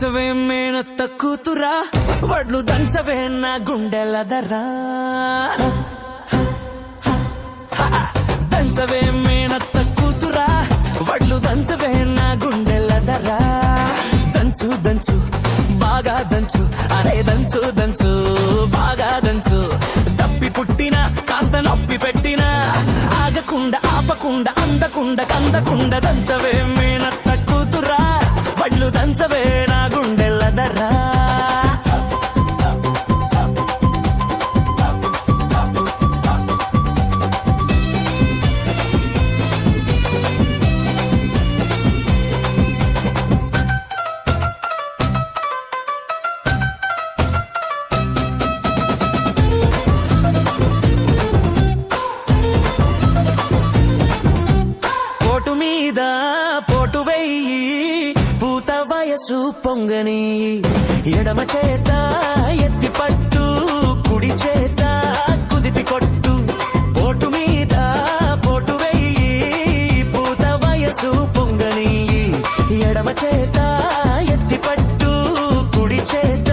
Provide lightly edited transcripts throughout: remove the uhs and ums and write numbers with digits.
దంచవే మేనత్త కూతురా వడ్లు దంచవే నా గుండెలదరా దంచవే మేనత్త కూతురా వడ్లు దంచవే నా గుండెలదరా దంచు దంచు బాగా దంచు అరే దంచు దంచు బాగా దంచు తప్పి పుట్టిన కాస్త నొప్పి పెట్టిన ఆగకుండా ఆపకుండా అందకుండా కందకుండా దంచవే మేనత్త కూతురా వడ్లు దంచవే నా గుండెలదరా పోటు వెయ్యి పూత వయసు పొంగని ఎడమ చేత ఎత్తి పట్టు కుడి చేత కుదిపి కొట్టు పోటు మీద పోటు వెయ్యి పూత వయసు పొంగని ఎడమ చేత ఎత్తి పట్టు కుడి చేత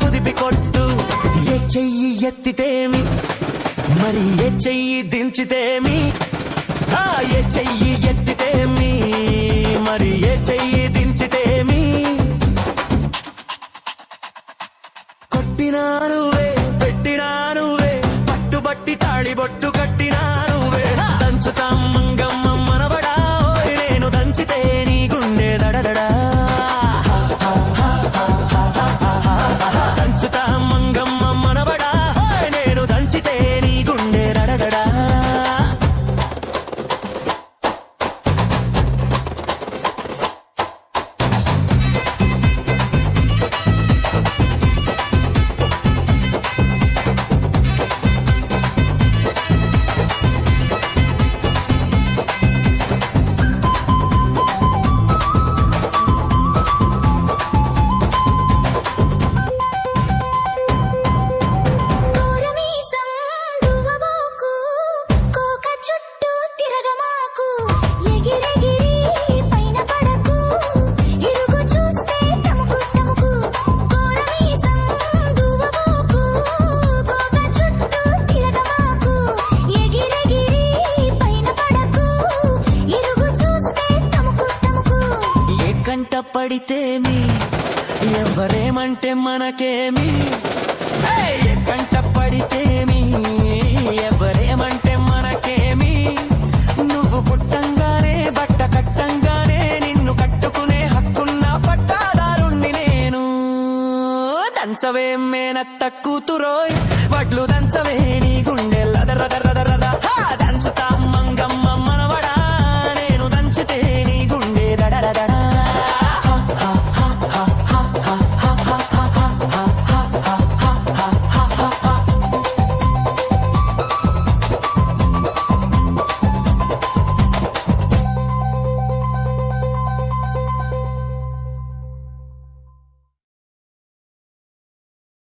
కుదిపి కొట్టు ఏ చెయ్యి ఎత్తితేమి మరి ఏ చెయ్యి దించితేమి ఏ చెయ్యి ఎత్తితేమి మరి ఏ చెయ్యి దించితేమి కొట్టినానువే పెట్టినానువే పట్టుబట్టి తాళిబొట్టు కట్టినానువే దంచుతాం మంగమ్మ మనవడా నేను దంచితే నీ గుండె దడదడా దంచుతాం మంగమ్మ మనవడా నేను దంచితే నీ గుండె దడదడా పడితేమి ఎవరేమంటే మనకేమి కంట పడితేమి ఎవరేమంటే మనకేమి నువ్వు పుట్టంగానే బట్ట కట్టంగానే నిన్ను కట్టుకునే హక్కున్న పట్టాదారుణ్ణి నేను దంచవే మేనత్త కూతురోయ్ వడ్లు దంచవే నీ గుండె లదరదరదర